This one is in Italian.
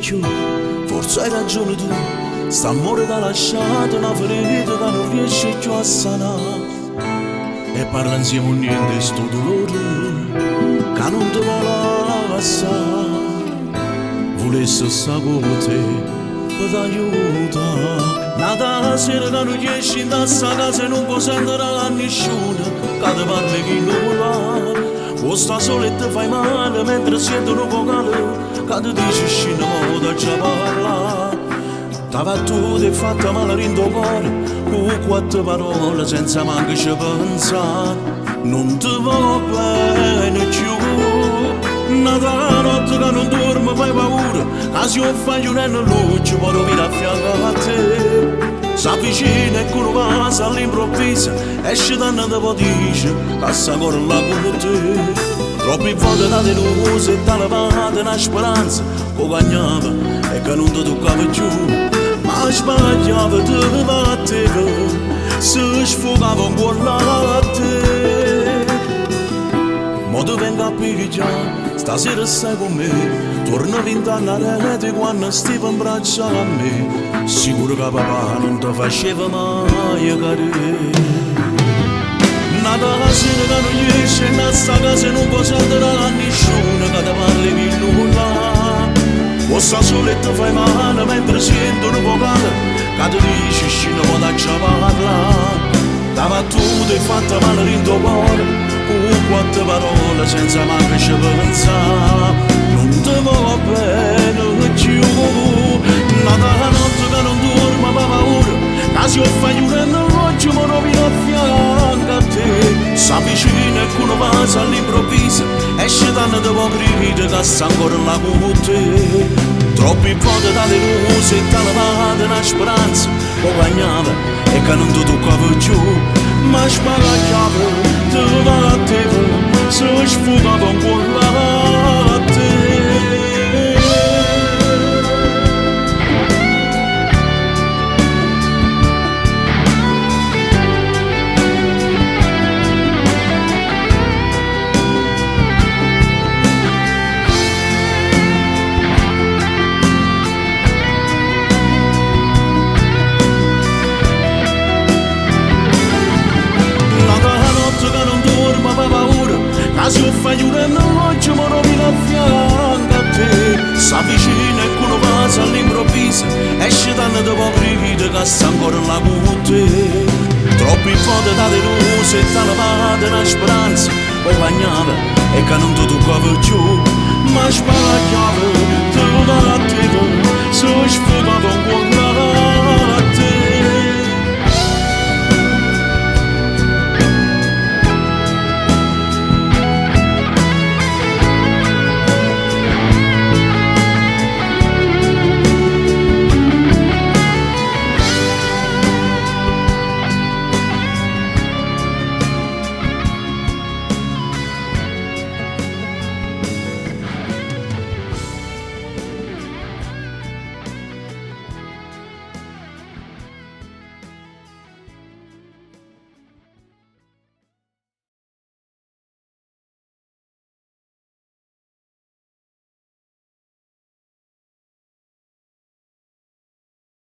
più, forse hai ragione tu. St'amore t'ha lasciato una ferita che non riesce più a sanare. E parla insieme a niente sto dolore che non ti vuole passare. Volessi stare con te per t'aiutare. Nata sera che non riesci in questa casa e non puoi sentire a nessuno che ti parli chi non va. O sta sola e ti fai male mentre sento un vocale che ti dice scina modo già parla. T'ava tu ti fatta male in tuo cuore con quattro parole senza manco ci pensare. Non ti va bene più. Nata notte che non dormo fai paura che se io fai un anno luce poi venire a fianco a te. S'avvicina e con una passa all'improvviso esce da una te dice passa ancora là con te. Troppi volte da deluso e da levata una speranza che cagnava e che non ti toccava più. Ma sbagliava te batteva se sfogava un buon latte. Ma tu venga a picchiare stasera stai con me. Torna 20 anni a rete quando stiamo in braccio a me. Sicuro che papà non ti faceva mai cadere. Nata la sera che non riesce in questa casa e non può sentire a nessuno che ti parli di nulla. O sta sola e ti fai male mentre sento un vocale che ti dice scina può già parlare. T'ava tu ti fatta male in tuo cuore con quattro parole senza manco ci pensare. Non ti va bene più. Nata la notte che non dormo per paura che se io fai un anno oggi mi rovino a fianco a te. S'avvicina e con una passa all'improvviso esce da una ipocrita che sta ancora là con te. Troppi volte da deluso e da levata una speranza che cagnava e che non ti toccava più. Ma sbaragliava te batteva se sfugava un buon latte. Se io fai un anno oggi mi rovino a fianco a te. S'avvicina e con una passa all'improvviso esce da una ipocrita che sta ancora là con te. Troppi volte da deluso e da levata una speranza che cagnava e che non ti toccava più. Ma sbagliava te batteva